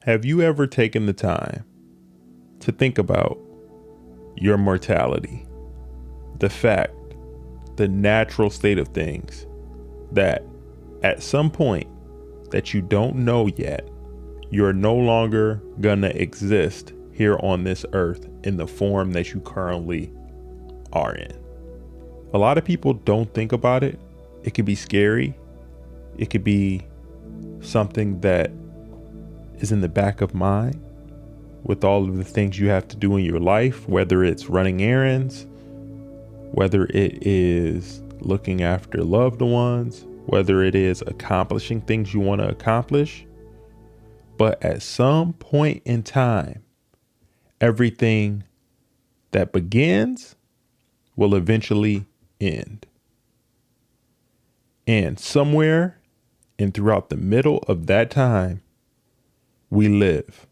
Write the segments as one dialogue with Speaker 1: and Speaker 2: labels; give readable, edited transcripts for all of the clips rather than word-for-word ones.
Speaker 1: Have you ever taken the time to think about your mortality? The fact, the natural state of things, that at some point that you don't know yet, you're no longer gonna exist here on this earth in the form that you currently are in. A lot of people don't think about it. It could be scary. It could be something that is in the back of mind with all of the things you have to do in your life, whether it's running errands, whether it is looking after loved ones, whether it is accomplishing things you want to accomplish. But at some point in time, everything that begins will eventually end. And somewhere and throughout the middle of that time, we live.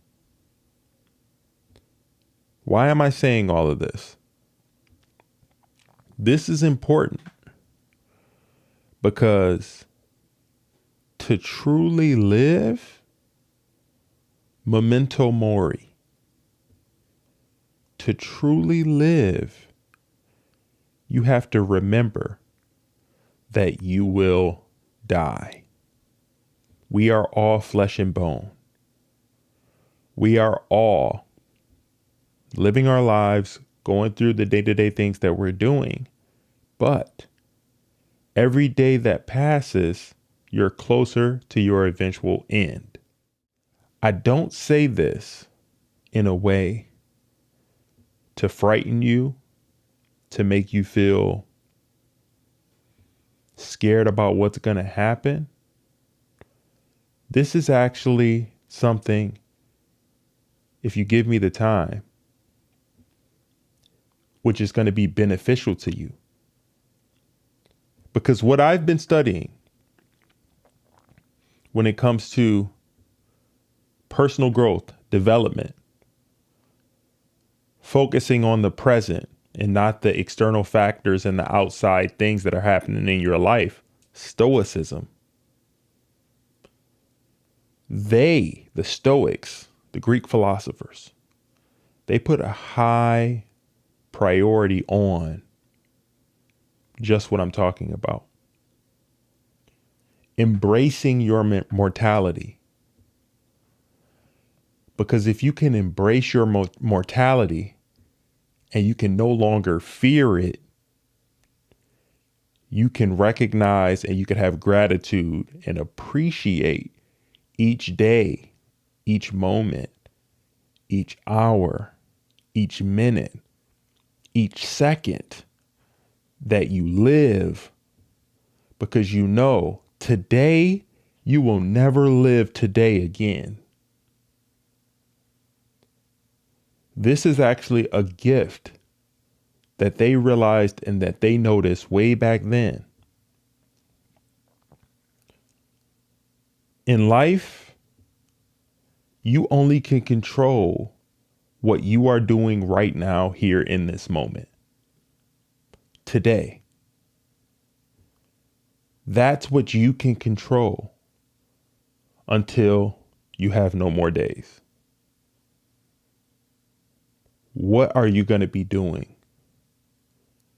Speaker 1: Why am I saying all of this? This is important because to truly live, Memento Mori. To truly live, you have to remember that you will die. We are all flesh and bone. We are all living our lives, going through the day-to-day things that we're doing. But every day that passes, you're closer to your eventual end. I don't say this in a way to frighten you, to make you feel scared about what's going to happen. This is actually something, if you give me the time, which is going to be beneficial to you. Because what I've been studying when it comes to personal growth, development, focusing on the present and not the external factors and the outside things that are happening in your life, Stoicism. The Stoics, the Greek philosophers, they put a high priority on just what I'm talking about. Embracing your mortality. Because if you can embrace your mortality and you can no longer fear it, you can recognize and you can have gratitude and appreciate each day, each moment, each hour, each minute, each second that you live, because you know today you will never live today again. This is actually a gift that they realized and that they noticed way back then. In life, you only can control what you are doing right now here in this moment. Today. That's what you can control until you have no more days. What are you going to be doing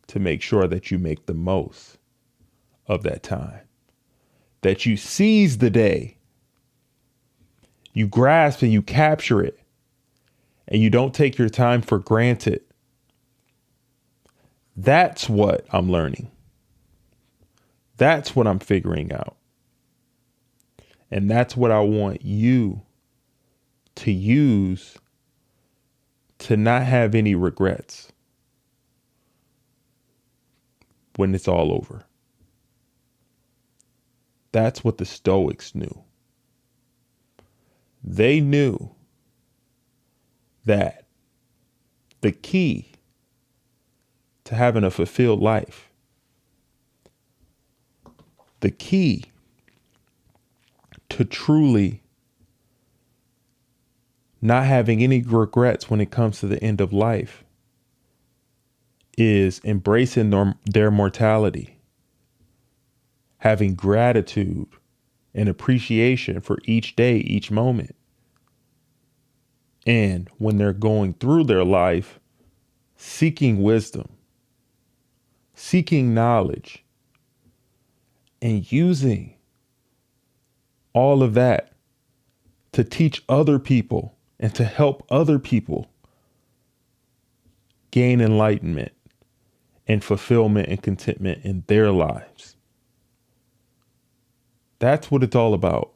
Speaker 1: to make sure that you make the most of that time? That you seize the day, you grasp and you capture it, and you don't take your time for granted. That's what I'm learning. That's what I'm figuring out. And that's what I want you to use to not have any regrets when it's all over. That's what the Stoics knew. They knew that the key to having a fulfilled life, the key to truly not having any regrets when it comes to the end of life, is embracing their mortality, having gratitude and appreciation for each day, each moment, And when they're going through their life, seeking wisdom, seeking knowledge, and using all of that to teach other people and to help other people gain enlightenment and fulfillment and contentment in their lives. That's what it's all about.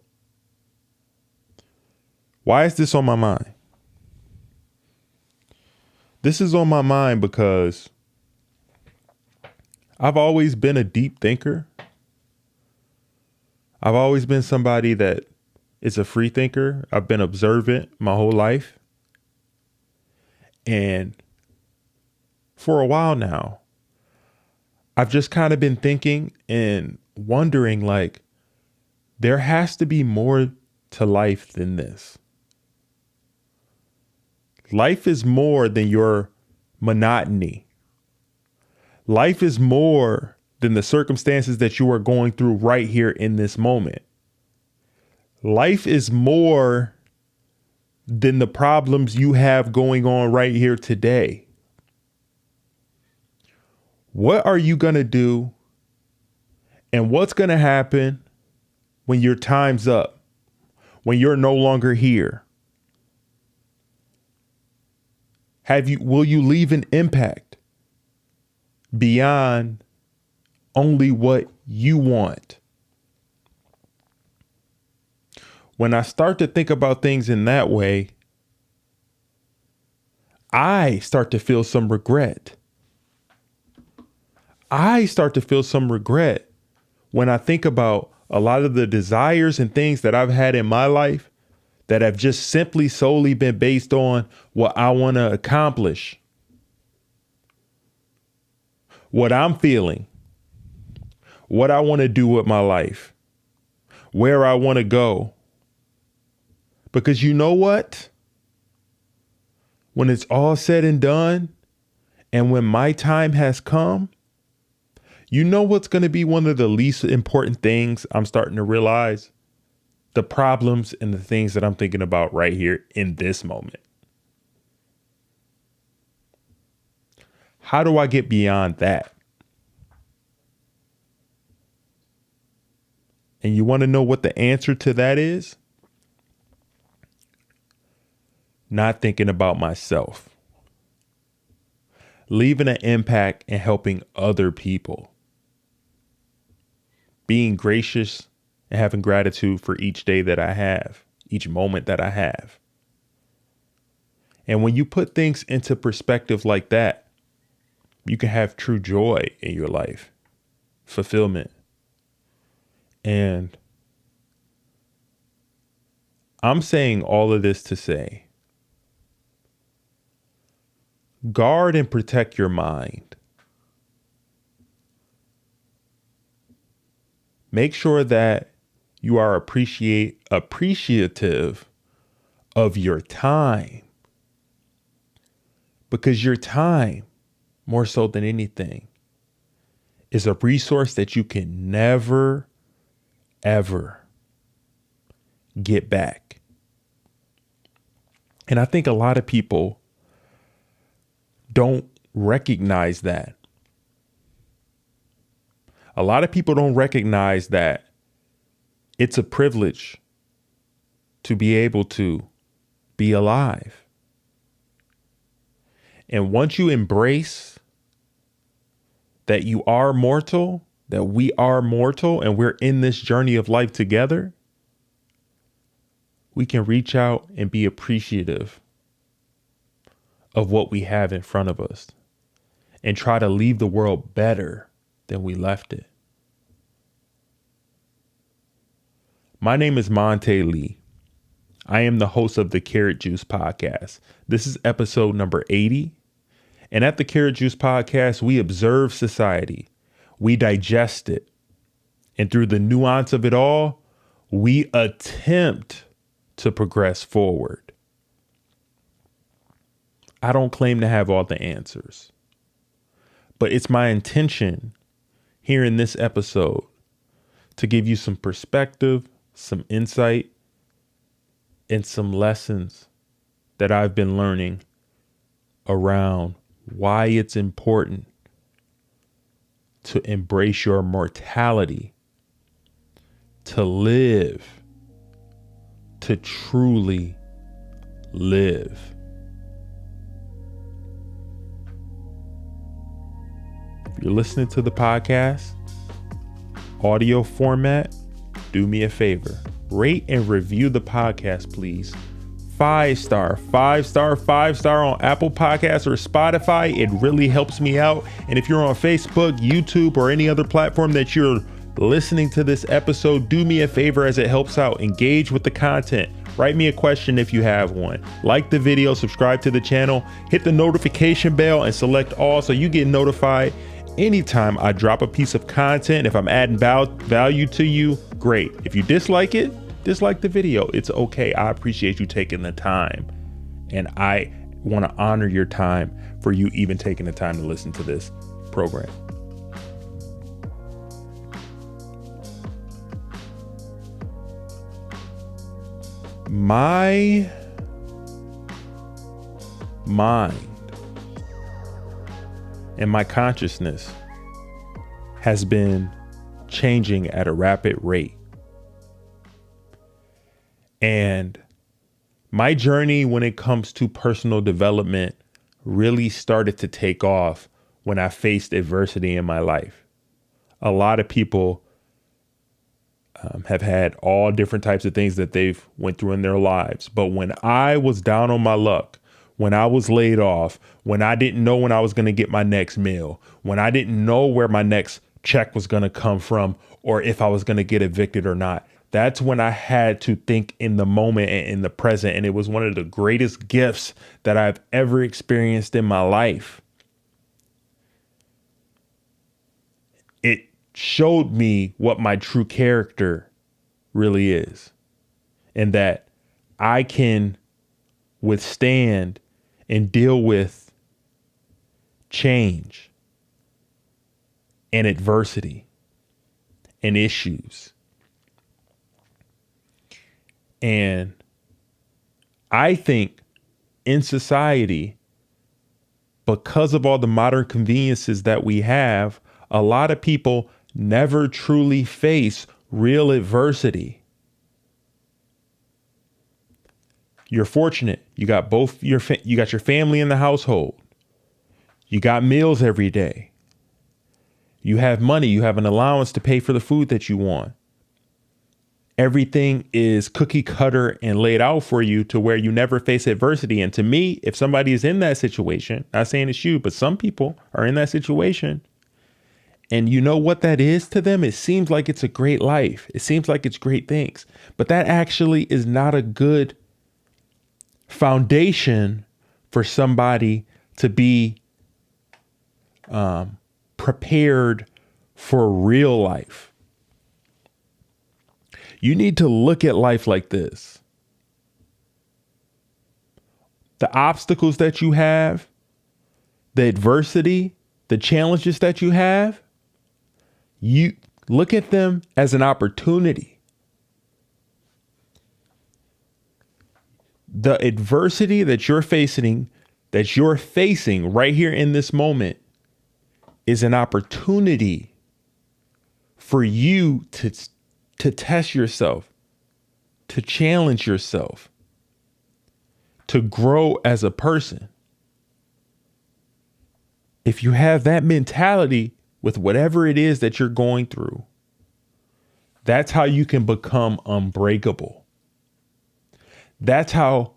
Speaker 1: Why is this on my mind? This is on my mind because I've always been a deep thinker. I've always been somebody that is a free thinker. I've been observant my whole life. And for a while now, I've just kind of been thinking and wondering, like, there has to be more to life than this. Life is more than your monotony. Life is more than the circumstances that you are going through right here in this moment. Life is more than the problems you have going on right here today. What are you going to do? And what's going to happen when your time's up? When you're no longer here? Will you leave an impact beyond only what you want? When I start to think about things in that way, I start to feel some regret. I start to feel some regret when I think about a lot of the desires and things that I've had in my life that have just simply solely been based on what I want to accomplish, what I'm feeling, what I want to do with my life, where I want to go. Because you know what? When it's all said and done, and when my time has come, you know what's going to be one of the least important things I'm starting to realize? The problems and the things that I'm thinking about right here in this moment. How do I get beyond that? And you want to know what the answer to that is? Not thinking about myself. Leaving an impact and helping other people. Being gracious and having gratitude for each day that I have, each moment that I have. And when you put things into perspective like that, you can have true joy in your life, fulfillment. And I'm saying all of this to say, guard and protect your mind. Make sure that you are appreciative of your time. Because your time, more so than anything, is a resource that you can never, ever get back. And I think a lot of people don't recognize that. A lot of people don't recognize that it's a privilege to be able to be alive. And once you embrace that you are mortal, that we are mortal, and we're in this journey of life together, we can reach out and be appreciative of what we have in front of us and try to leave the world better than we left it. My name is Monte Lee. I am the host of the Karat Juice podcast. This is episode number 80. And at the Karat Juice podcast, we observe society. We digest it. And through the nuance of it all, we attempt to progress forward. I don't claim to have all the answers, but it's my intention here in this episode to give you some perspective, some insight, and some lessons that I've been learning around why it's important to embrace your mortality, to live, to truly live. If you're listening to the podcast, audio format, do me a favor. Rate and review the podcast, please. 5-star on Apple Podcasts or Spotify. It really helps me out. And if you're on Facebook, YouTube, or any other platform that you're listening to this episode, do me a favor as it helps out. Engage with the content. Write me a question if you have one. Like the video, subscribe to the channel, hit the notification bell, and select all so you get notified anytime I drop a piece of content. If I'm adding value to you, great. If you dislike it, dislike the video. It's okay. I appreciate you taking the time, and I want to honor your time for you even taking the time to listen to this program. My mind and my consciousness has been changing at a rapid rate. And my journey when it comes to personal development really started to take off when I faced adversity in my life. A lot of people have had all different types of things that they've went through in their lives. But when I was down on my luck, when I was laid off, when I didn't know when I was going to get my next meal, when I didn't know where my next check was going to come from, or if I was going to get evicted or not, that's when I had to think in the moment and in the present. And it was one of the greatest gifts that I've ever experienced in my life. It showed me what my true character really is, and that I can withstand and deal with change and adversity and issues. And I think in society, because of all the modern conveniences that we have, a lot of people never truly face real adversity. You're fortunate. You got you got your family in the household. You got meals every day. You have money. You have an allowance to pay for the food that you want. Everything is cookie cutter and laid out for you to where you never face adversity. And to me, if somebody is in that situation, not saying it's you, but some people are in that situation, and you know what that is to them, it seems like it's a great life. It seems like it's great things, but that actually is not a good foundation for somebody to be prepared for real life. You need to look at life like this. The obstacles that you have, the adversity, the challenges that you have, you look at them as an opportunity. The adversity that you're facing right here in this moment is an opportunity for you to test yourself, to challenge yourself, to grow as a person. If you have that mentality with whatever it is that you're going through, that's how you can become unbreakable. That's how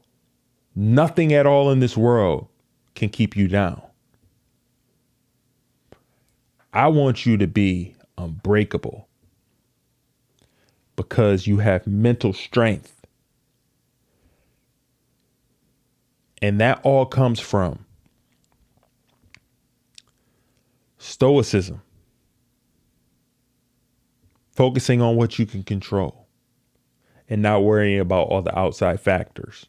Speaker 1: nothing at all in this world can keep you down. I want you to be unbreakable because you have mental strength. And that all comes from Stoicism. Focusing on what you can control and not worrying about all the outside factors.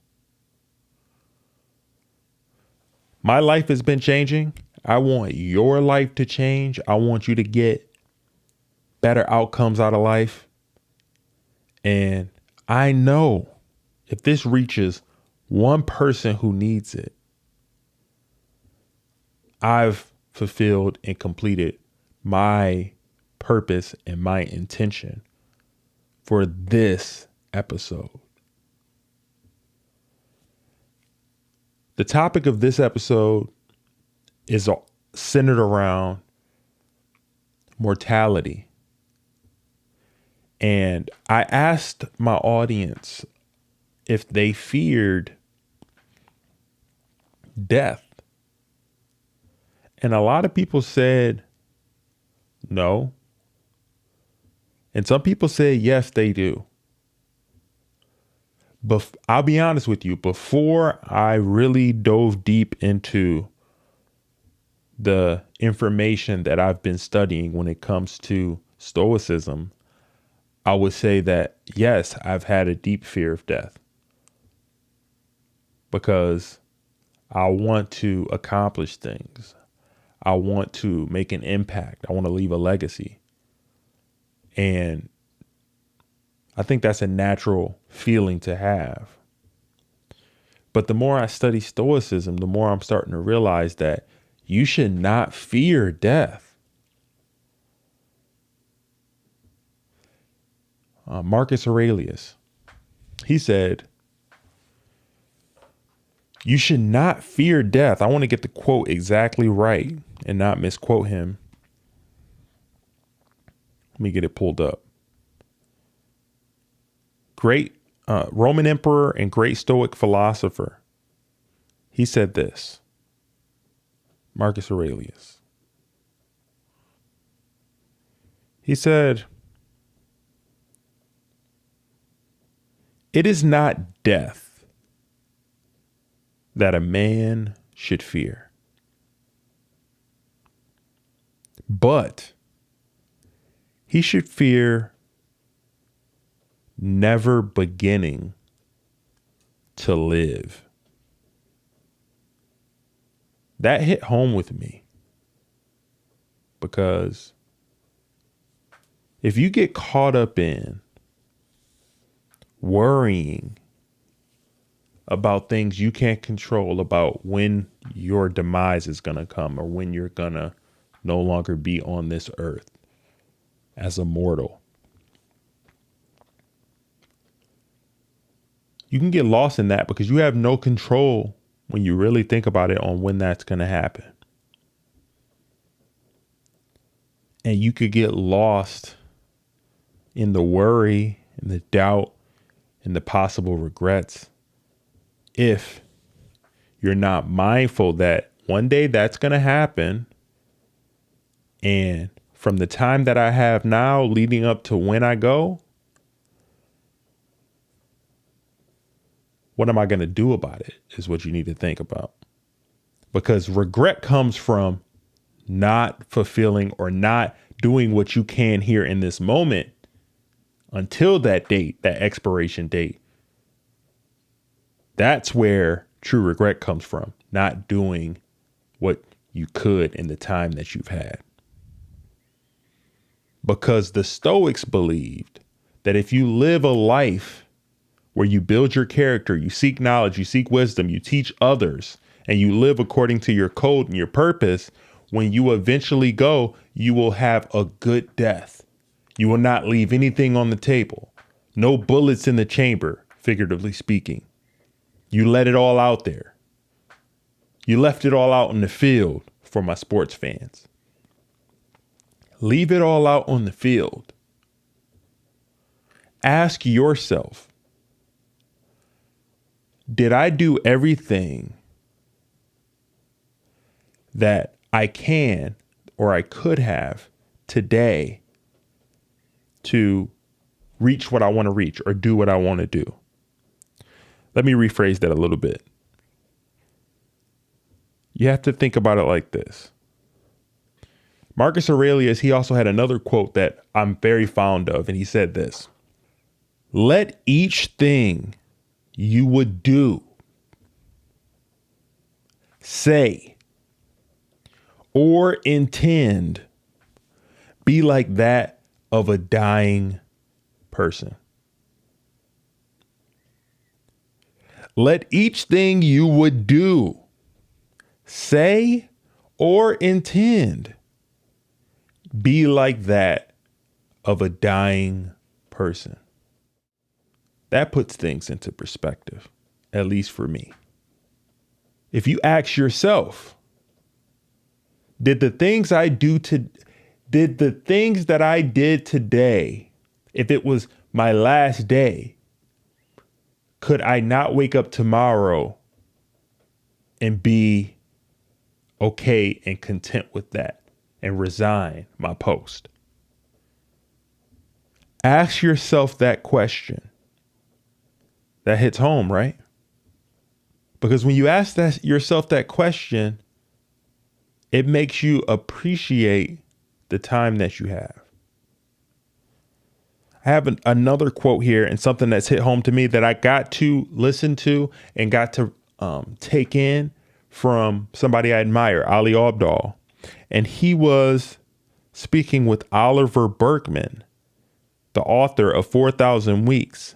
Speaker 1: My life has been changing. I want your life to change. I want you to get better outcomes out of life. And I know if this reaches one person who needs it, I've fulfilled and completed my purpose and my intention for this episode. The topic of this episode is centered around mortality. And I asked my audience if they feared death. And a lot of people said no. And some people said yes, they do. But I'll be honest with you, before I really dove deep into the information that I've been studying when it comes to Stoicism, I would say that, yes, I've had a deep fear of death because I want to accomplish things. I want to make an impact. I want to leave a legacy. And I think that's a natural feeling to have. But the more I study Stoicism, the more I'm starting to realize that you should not fear death. Marcus Aurelius, he said, you should not fear death. I want to get the quote exactly right and not misquote him. Let me get it pulled up. Great Roman emperor and great Stoic philosopher. He said this, Marcus Aurelius. He said, it is not death that a man should fear, but he should fear never beginning to live. That hit home with me because if you get caught up in worrying about things you can't control, about when your demise is going to come or when you're going to no longer be on this earth as a mortal, you can get lost in that because you have no control when you really think about it on when that's going to happen. And you could get lost in the worry and the doubt and the possible regrets if you're not mindful that one day that's going to happen. And from the time that I have now leading up to when I go, what am I going to do about it is what you need to think about. Because regret comes from not fulfilling or not doing what you can here in this moment until that date, that expiration date. That's where true regret comes from, not doing what you could in the time that you've had. Because the Stoics believed that if you live a life where you build your character, you seek knowledge, you seek wisdom, you teach others, and you live according to your code and your purpose, when you eventually go, you will have a good death. You will not leave anything on the table. No bullets in the chamber, figuratively speaking. You let it all out there. You left it all out in the field for my sports fans. Leave it all out on the field. Ask yourself, did I do everything that I can or I could have today to reach what I want to reach or do what I want to do? Let me rephrase that a little bit. You have to think about it like this. Marcus Aurelius, he also had another quote that I'm very fond of, and he said this: let each thing you would do, say, or intend be like that of a dying person. Let each thing you would do, say, or intend be like that of a dying person. That puts things into perspective, at least for me. If you ask yourself, did the things that I did today, if it was my last day, could I not wake up tomorrow and be okay and content with that and resign my post? Ask yourself that question. That hits home, right? Because when you ask yourself that question, it makes you appreciate the time that you have. I have another quote here, and something that's hit home to me that I got to listen to and got to take in from somebody I admire, Ali Abdaal. And he was speaking with Oliver Burkeman, the author of 4,000 Weeks.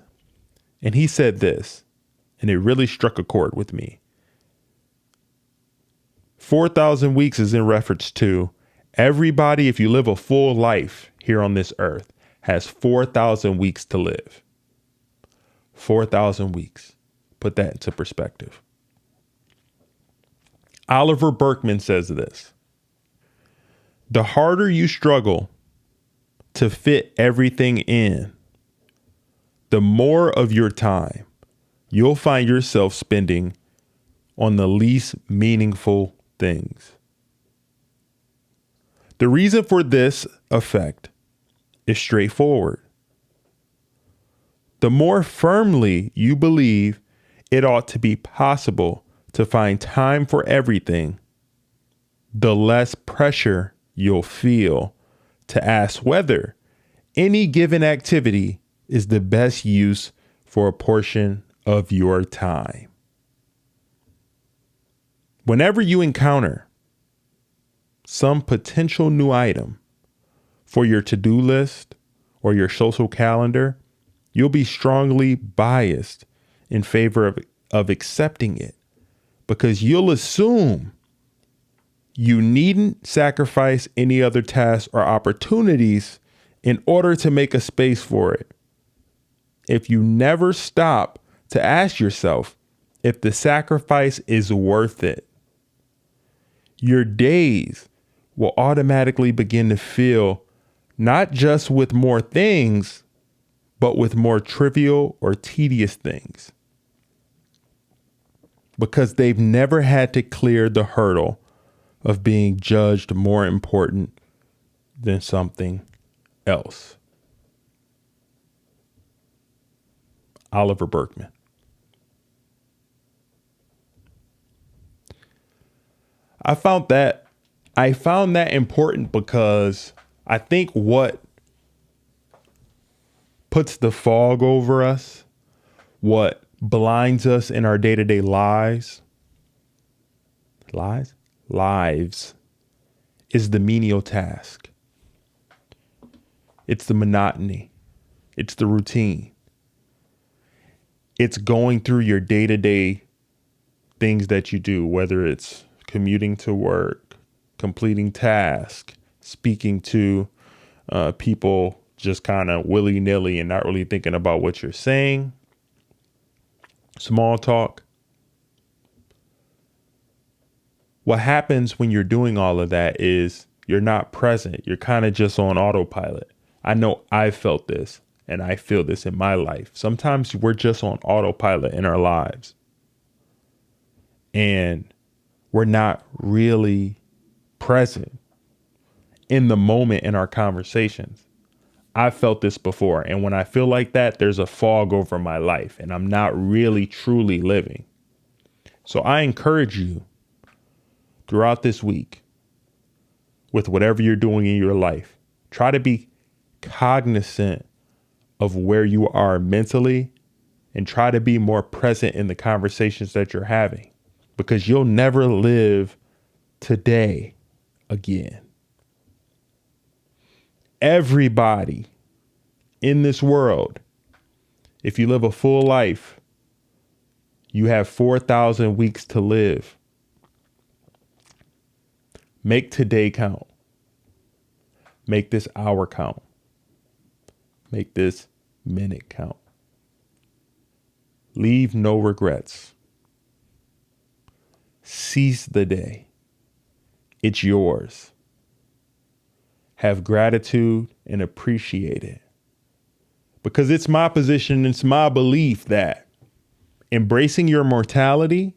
Speaker 1: And he said this, and it really struck a chord with me. 4,000 weeks is in reference to everybody, if you live a full life here on this earth, has 4,000 weeks to live. 4,000 weeks. Put that into perspective. Oliver Burkeman says this: the harder you struggle to fit everything in, the more of your time you'll find yourself spending on the least meaningful things. The reason for this effect is straightforward. The more firmly you believe it ought to be possible to find time for everything, the less pressure you'll feel to ask whether any given activity is the best use for a portion of your time. Whenever you encounter some potential new item for your to-do list or your social calendar, you'll be strongly biased in favor of accepting it, because you'll assume you needn't sacrifice any other tasks or opportunities in order to make a space for it. If you never stop to ask yourself if the sacrifice is worth it, your days will automatically begin to fill not just with more things, but with more trivial or tedious things, because they've never had to clear the hurdle of being judged more important than something else. Oliver Burkeman. I found that important because I think what puts the fog over us, what blinds us in our day-to-day lives, is the menial task. It's the monotony. It's the routine. It's going through your day-to-day things that you do, whether it's commuting to work, completing tasks, speaking to people just kind of willy-nilly and not really thinking about what you're saying. Small talk. What happens when you're doing all of that is you're not present. You're kind of just on autopilot. I know I felt this, and I feel this in my life. Sometimes we're just on autopilot in our lives, and we're not really present in the moment in our conversations. I felt this before, and when I feel like that, there's a fog over my life, and I'm not really truly living. So I encourage you throughout this week, with whatever you're doing in your life, try to be cognizant of where you are mentally and try to be more present in the conversations that you're having, because you'll never live today again. Everybody in this world, if you live a full life, You have 4,000 weeks to live. Make today count. Make this hour count. Make this minute count. Leave no regrets. Seize the day. It's yours. Have gratitude and appreciate it. Because it's my position, it's my belief that embracing your mortality,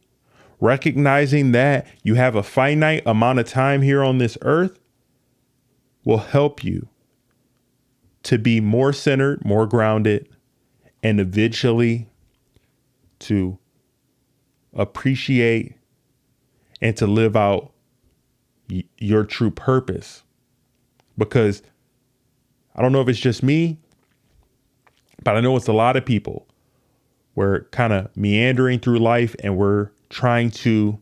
Speaker 1: recognizing that you have a finite amount of time here on this earth, will help you to be more centered, more grounded, and eventually to appreciate and to live out your true purpose. Because I don't know if it's just me, but I know it's a lot of people. We're kind of meandering through life and we're trying to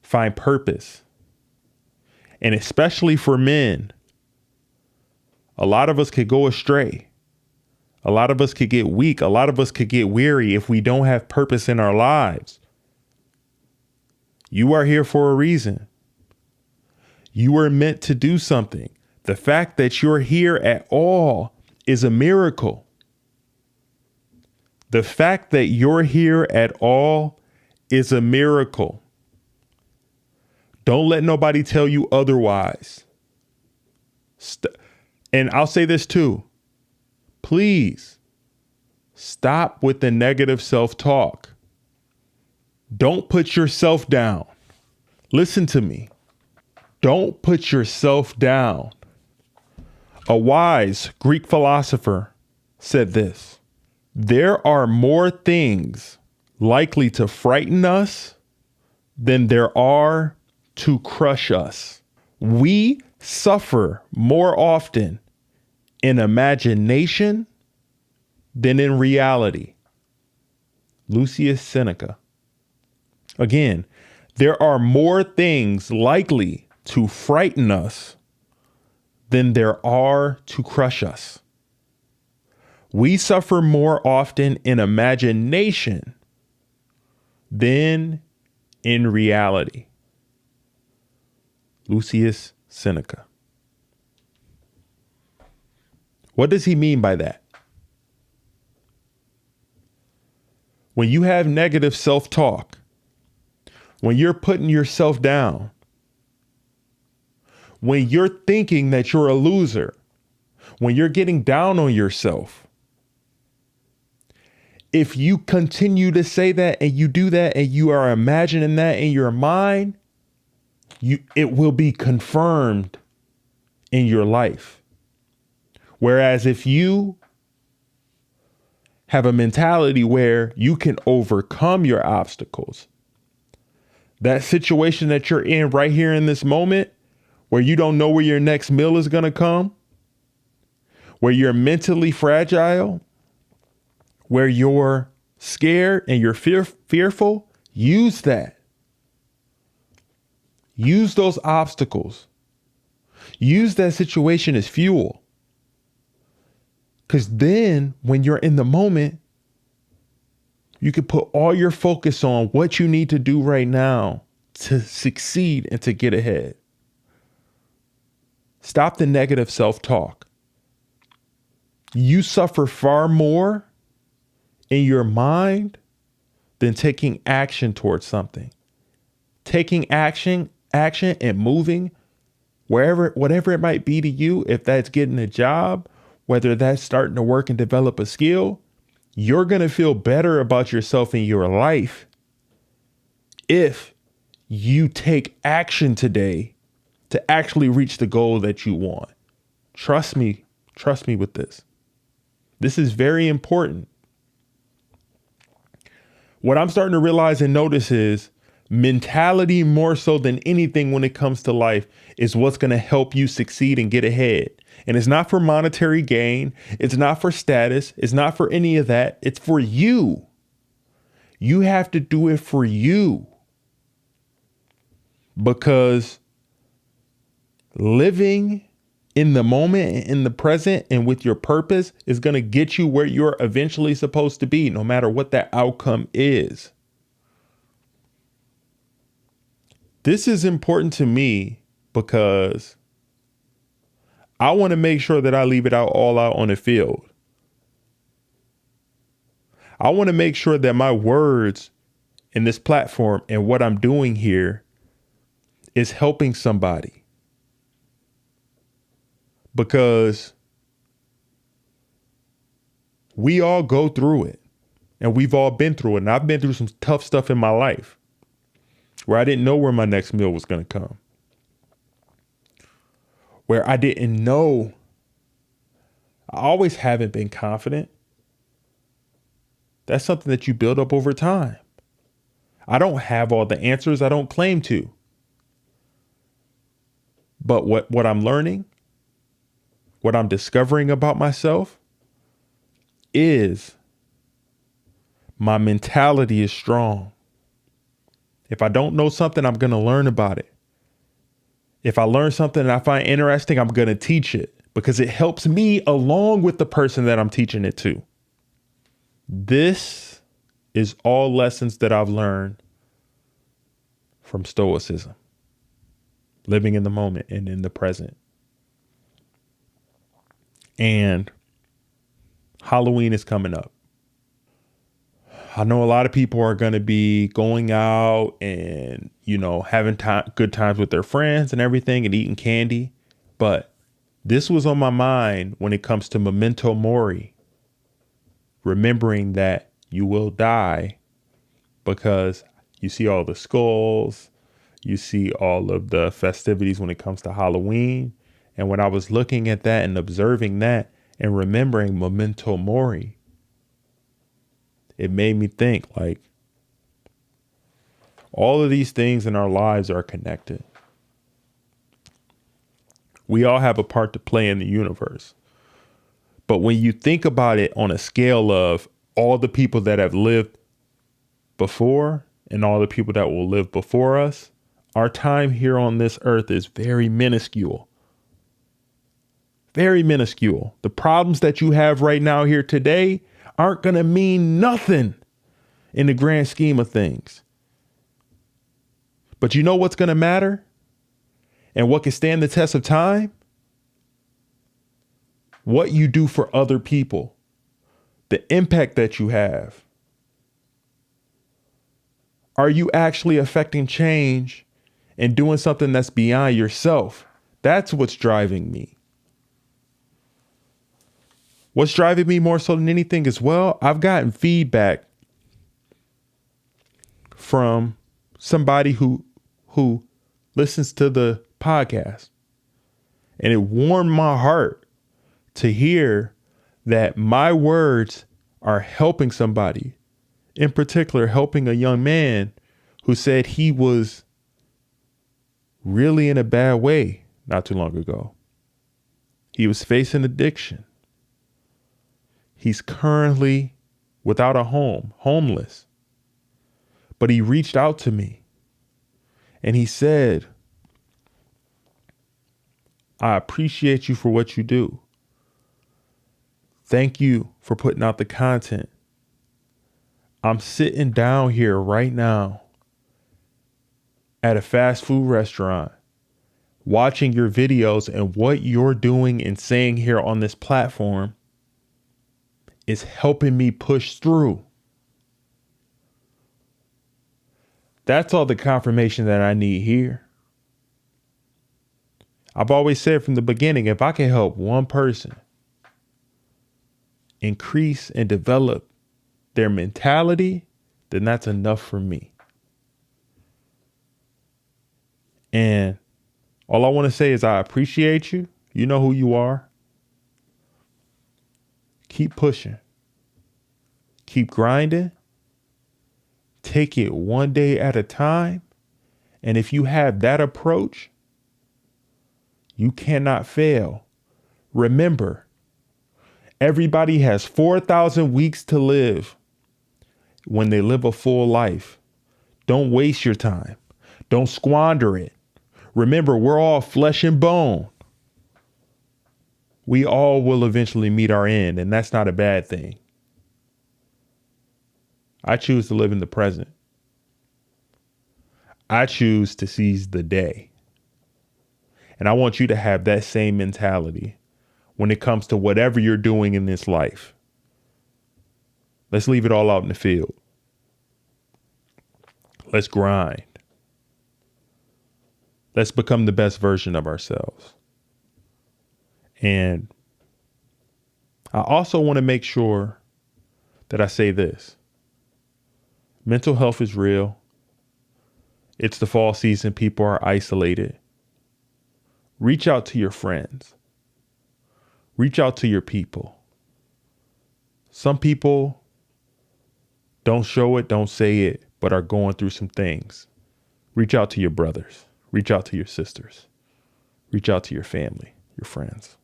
Speaker 1: find purpose. And especially for men, a lot of us could go astray. A lot of us could get weak. A lot of us could get weary if we don't have purpose in our lives. You are here for a reason. You were meant to do something. The fact that you're here at all is a miracle. The fact that you're here at all is a miracle. Don't let nobody tell you otherwise. And I'll say this too. Please stop with the negative self-talk. Don't put yourself down. Listen to me. Don't put yourself down. A wise Greek philosopher said this: there are more things likely to frighten us than there are to crush us. We suffer more often in imagination than in reality. Lucius Seneca. Again, there are more things likely to frighten us than there are to crush us. We suffer more often in imagination than in reality. Lucius Seneca. What does he mean by that? When you have negative self-talk, when you're putting yourself down, when you're thinking that you're a loser, when you're getting down on yourself, if you continue to say that and you do that and you are imagining that in your mind, it will be confirmed in your life. Whereas if you have a mentality where you can overcome your obstacles, that situation that you're in right here in this moment, where you don't know where your next meal is going to come, where you're mentally fragile, where you're scared and you're fearful, use that. Use those obstacles. Use that situation as fuel. Because then when you're in the moment, you can put all your focus on what you need to do right now to succeed and to get ahead. Stop the negative self-talk. You suffer far more in your mind than taking action towards something. Taking action and moving whatever it might be to you, if that's getting a job, whether that's starting to work and develop a skill, you're going to feel better about yourself in your life if you take action today to actually reach the goal that you want. Trust me with this. This is very important. What I'm starting to realize and notice is mentality, more so than anything when it comes to life, is what's going to help you succeed and get ahead. And it's not for monetary gain. It's not for status. It's not for any of that. It's for you. You have to do it for you. Because living in the moment and in the present and with your purpose is going to get you where you're eventually supposed to be, no matter what that outcome is. This is important to me because I want to make sure that I leave it all out on the field. I want to make sure that my words in this platform and what I'm doing here is helping somebody. Because we all go through it, and we've all been through it. And I've been through some tough stuff in my life where I didn't know where my next meal was going to come, where I didn't know. I always haven't been confident. That's something that you build up over time. I don't have all the answers. I don't claim to. But what I'm learning, what I'm discovering about myself is my mentality is strong. If I don't know something, I'm going to learn about it. If I learn something and I find interesting, I'm going to teach it because it helps me along with the person that I'm teaching it to. This is all lessons that I've learned from Stoicism, living in the moment and in the present. And Halloween is coming up. I know a lot of people are going to be going out and, having good times with their friends and everything and eating candy. But this was on my mind when it comes to Memento Mori, remembering that you will die, because you see all the skulls, you see all of the festivities when it comes to Halloween. And when I was looking at that and observing that and remembering Memento Mori, it made me think like all of these things in our lives are connected. We all have a part to play in the universe. But when you think about it on a scale of all the people that have lived before and all the people that will live before us, our time here on this earth is very minuscule. Very minuscule. The problems that you have right now here today aren't going to mean nothing in the grand scheme of things. But you know what's going to matter? And what can stand the test of time? What you do for other people. The impact that you have. Are you actually affecting change and doing something that's beyond yourself? That's what's driving me. What's driving me more so than anything as well, I've gotten feedback from somebody who listens to the podcast. And it warmed my heart to hear that my words are helping somebody, in particular, helping a young man who said he was really in a bad way not too long ago. He was facing addiction. He's currently without a home, homeless. But he reached out to me and he said, I appreciate you for what you do. Thank you for putting out the content. I'm sitting down here right now at a fast food restaurant, watching your videos, and what you're doing and saying here on this platform is helping me push through. That's all the confirmation that I need here. I've always said from the beginning, if I can help one person increase and develop their mentality, then that's enough for me. And all I want to say is I appreciate you. You know who you are. Keep pushing. Keep grinding. Take it one day at a time. And if you have that approach, you cannot fail. Remember, everybody has 4,000 weeks to live when they live a full life. Don't waste your time. Don't squander it. Remember, we're all flesh and bone. We all will eventually meet our end, and that's not a bad thing. I choose to live in the present. I choose to seize the day. And I want you to have that same mentality when it comes to whatever you're doing in this life. Let's leave it all out in the field. Let's grind. Let's become the best version of ourselves. And I also want to make sure that I say this. Mental health is real. It's the fall season. People are isolated. Reach out to your friends. Reach out to your people. Some people don't show it, don't say it, but are going through some things. Reach out to your brothers. Reach out to your sisters. Reach out to your family, your friends.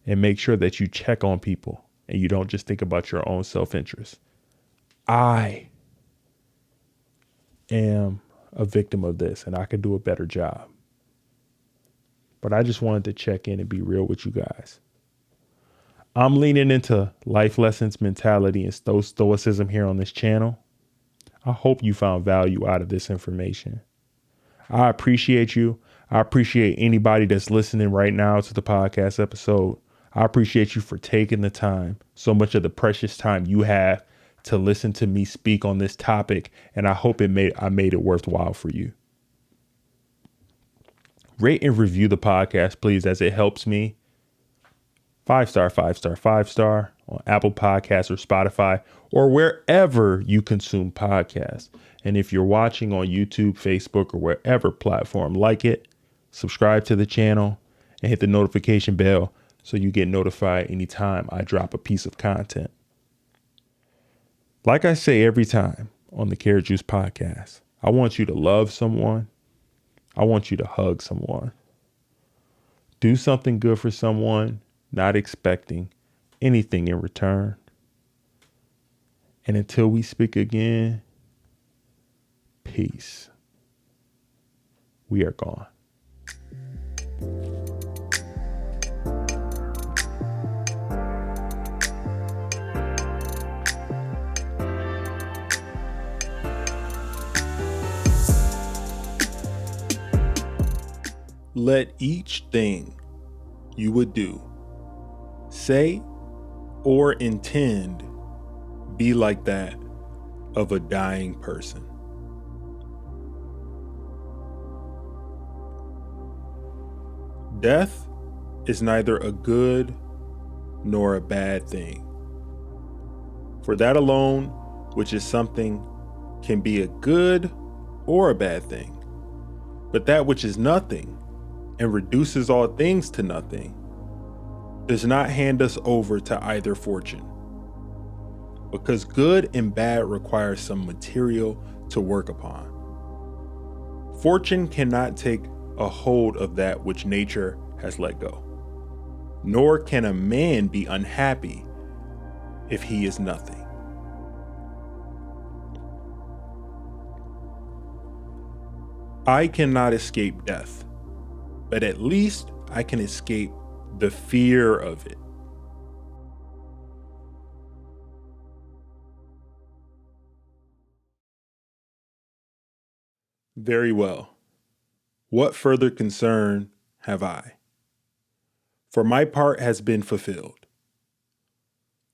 Speaker 1: And make sure that you check on people and you don't just think about your own self-interest. I am a victim of this and I could do a better job. But I just wanted to check in and be real with you guys. I'm leaning into life lessons, mentality, and stoicism here on this channel. I hope you found value out of this information. I appreciate you. I appreciate anybody that's listening right now to the podcast episode. I appreciate you for taking the time, so much of the precious time you have to listen to me speak on this topic. And I hope I made it worthwhile for you. Rate and review the podcast, please, as it helps me. 5-star, 5-star, 5-star on Apple Podcasts or Spotify or wherever you consume podcasts. And if you're watching on YouTube, Facebook, or wherever platform, like it, subscribe to the channel, and hit the notification bell so you get notified anytime I drop a piece of content. Like I say every time on the Carrot Juice podcast, I want you to love someone. I want you to hug someone. Do something good for someone, not expecting anything in return. And until we speak again, peace. We are gone. Let each thing you would do, say, or intend be like that of a dying person. Death is neither a good nor a bad thing. For that alone, which is something, can be a good or a bad thing. But that which is nothing and reduces all things to nothing does not hand us over to either fortune. Because good and bad require some material to work upon. Fortune cannot take a hold of that which nature has let go. Nor can a man be unhappy if he is nothing. I cannot escape death, but at least I can escape the fear of it. Very well. What further concern have I? For my part has been fulfilled.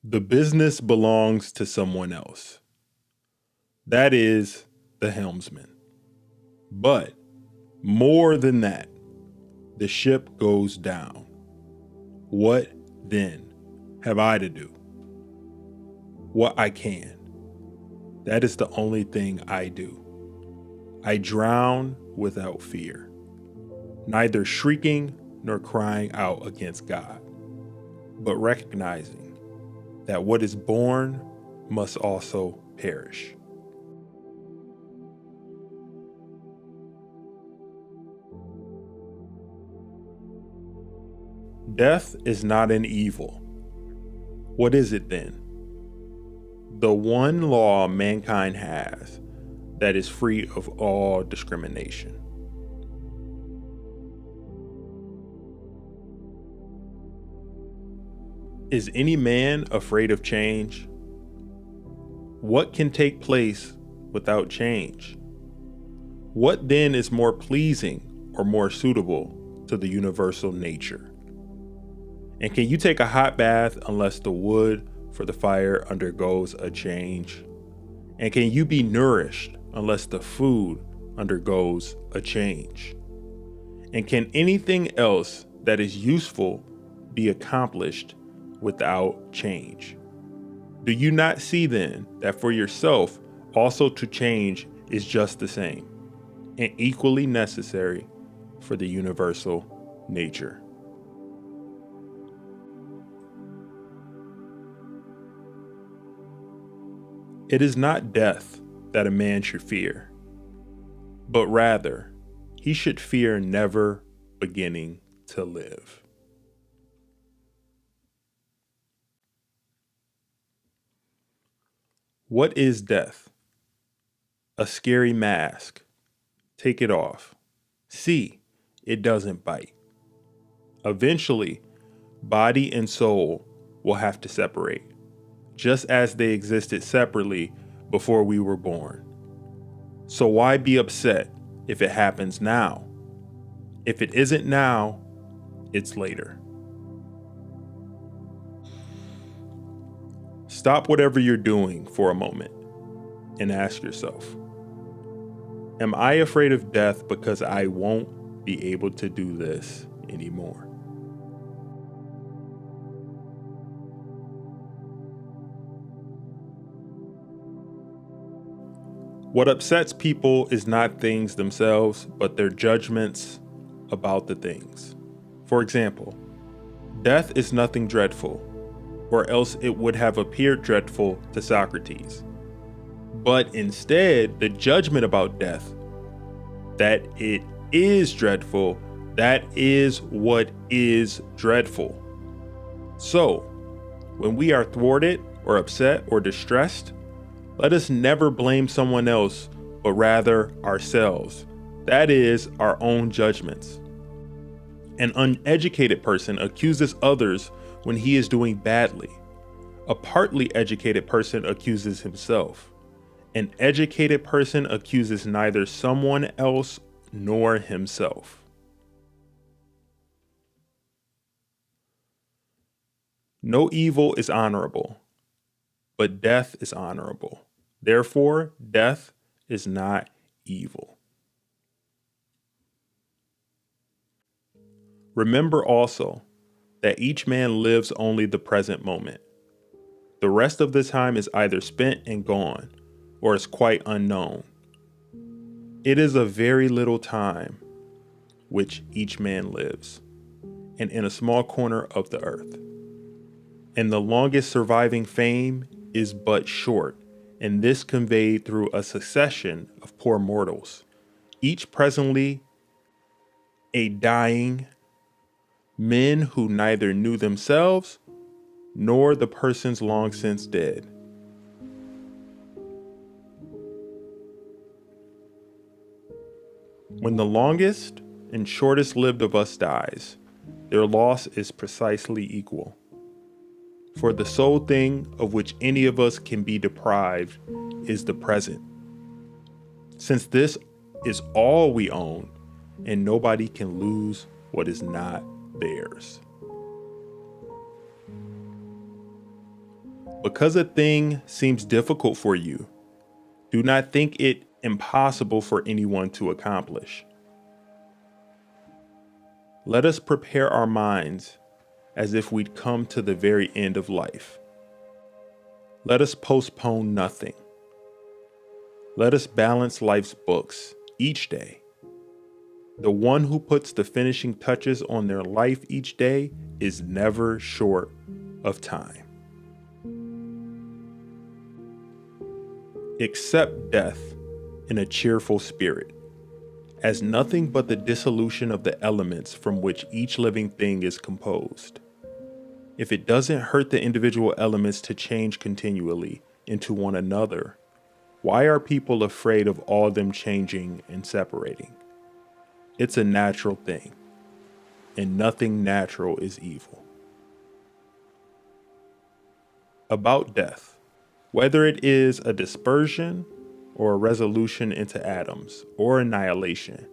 Speaker 1: The business belongs to someone else. That is the helmsman. But more than that, the ship goes down. What then have I to do? What I can. That is the only thing I do. I drown without fear, neither shrieking nor crying out against God, but recognizing that what is born must also perish. Death is not an evil. What is it then? The one law mankind has that is free of all discrimination. Is any man afraid of change? What can take place without change? What then is more pleasing or more suitable to the universal nature? And can you take a hot bath unless the wood for the fire undergoes a change? And can you be nourished unless the food undergoes a change? And can anything else that is useful be accomplished without change? Do you not see then that for yourself also to change is just the same and equally necessary for the universal nature? It is not death that a man should fear, but rather he should fear never beginning to live. What is death? A scary mask. Take it off. See, it doesn't bite. Eventually, body and soul will have to separate, just as they existed separately before we were born. So why be upset if it happens now? If it isn't now, it's later. Stop whatever you're doing for a moment and ask yourself, am I afraid of death because I won't be able to do this anymore? What upsets people is not things themselves, but their judgments about the things. For example, death is nothing dreadful, or else it would have appeared dreadful to Socrates. But instead, the judgment about death, that it is dreadful, that is what is dreadful. So, when we are thwarted or upset or distressed, let us never blame someone else, but rather ourselves. That is, our own judgments. An uneducated person accuses others when he is doing badly. A partly educated person accuses himself. An educated person accuses neither someone else nor himself. No evil is honorable, but death is honorable. Therefore, death is not evil. Remember also that each man lives only the present moment. The rest of the time is either spent and gone, or is quite unknown. It is a very little time which each man lives, and in a small corner of the earth. And the longest surviving fame is but short, and this conveyed through a succession of poor mortals, each presently a dying, men who neither knew themselves nor the persons long since dead. When the longest and shortest lived of us dies, their loss is precisely equal. For the sole thing of which any of us can be deprived is the present. Since this is all we own, and nobody can lose what is not theirs. Because a thing seems difficult for you, do not think it impossible for anyone to accomplish. Let us prepare our minds as if we'd come to the very end of life. Let us postpone nothing. Let us balance life's books each day. The one who puts the finishing touches on their life each day is never short of time. Accept death in a cheerful spirit, as nothing but the dissolution of the elements from which each living thing is composed. If it doesn't hurt the individual elements to change continually into one another, why are people afraid of all them changing and separating? It's a natural thing, and nothing natural is evil. About death, whether it is a dispersion or a resolution into atoms or annihilation.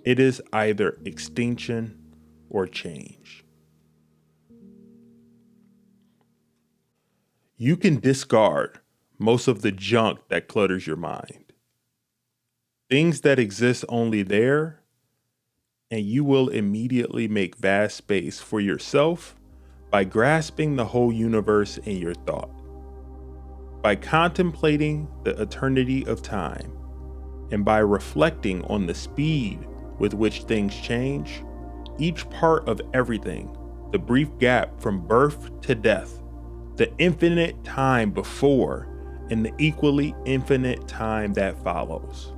Speaker 1: It is either extinction or change. You can discard most of the junk that clutters your mind. Things that exist only there, and you will immediately make vast space for yourself by grasping the whole universe in your thought. By contemplating the eternity of time, and by reflecting on the speed with which things change, each part of everything, the brief gap from birth to death, the infinite time before, and the equally infinite time that follows.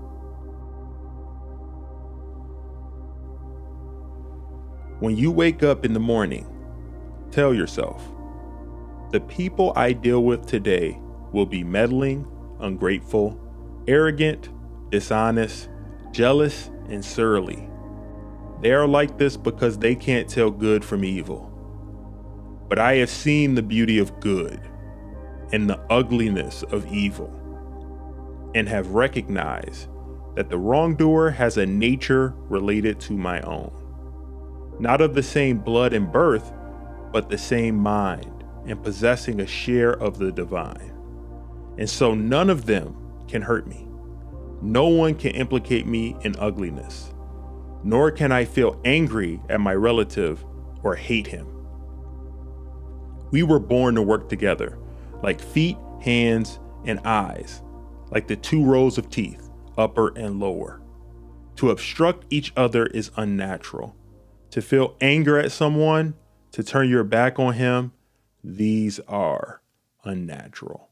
Speaker 1: When you wake up in the morning, tell yourself, the people I deal with today will be meddling, ungrateful, arrogant, dishonest, jealous, and surly. They are like this because they can't tell good from evil. But I have seen the beauty of good and the ugliness of evil, and have recognized that the wrongdoer has a nature related to my own, not of the same blood and birth, but the same mind and possessing a share of the divine. And so none of them can hurt me. No one can implicate me in ugliness, nor can I feel angry at my relative or hate him. We were born to work together, like feet, hands, and eyes, like the two rows of teeth, upper and lower. To obstruct each other is unnatural. To feel anger at someone, to turn your back on him, these are unnatural.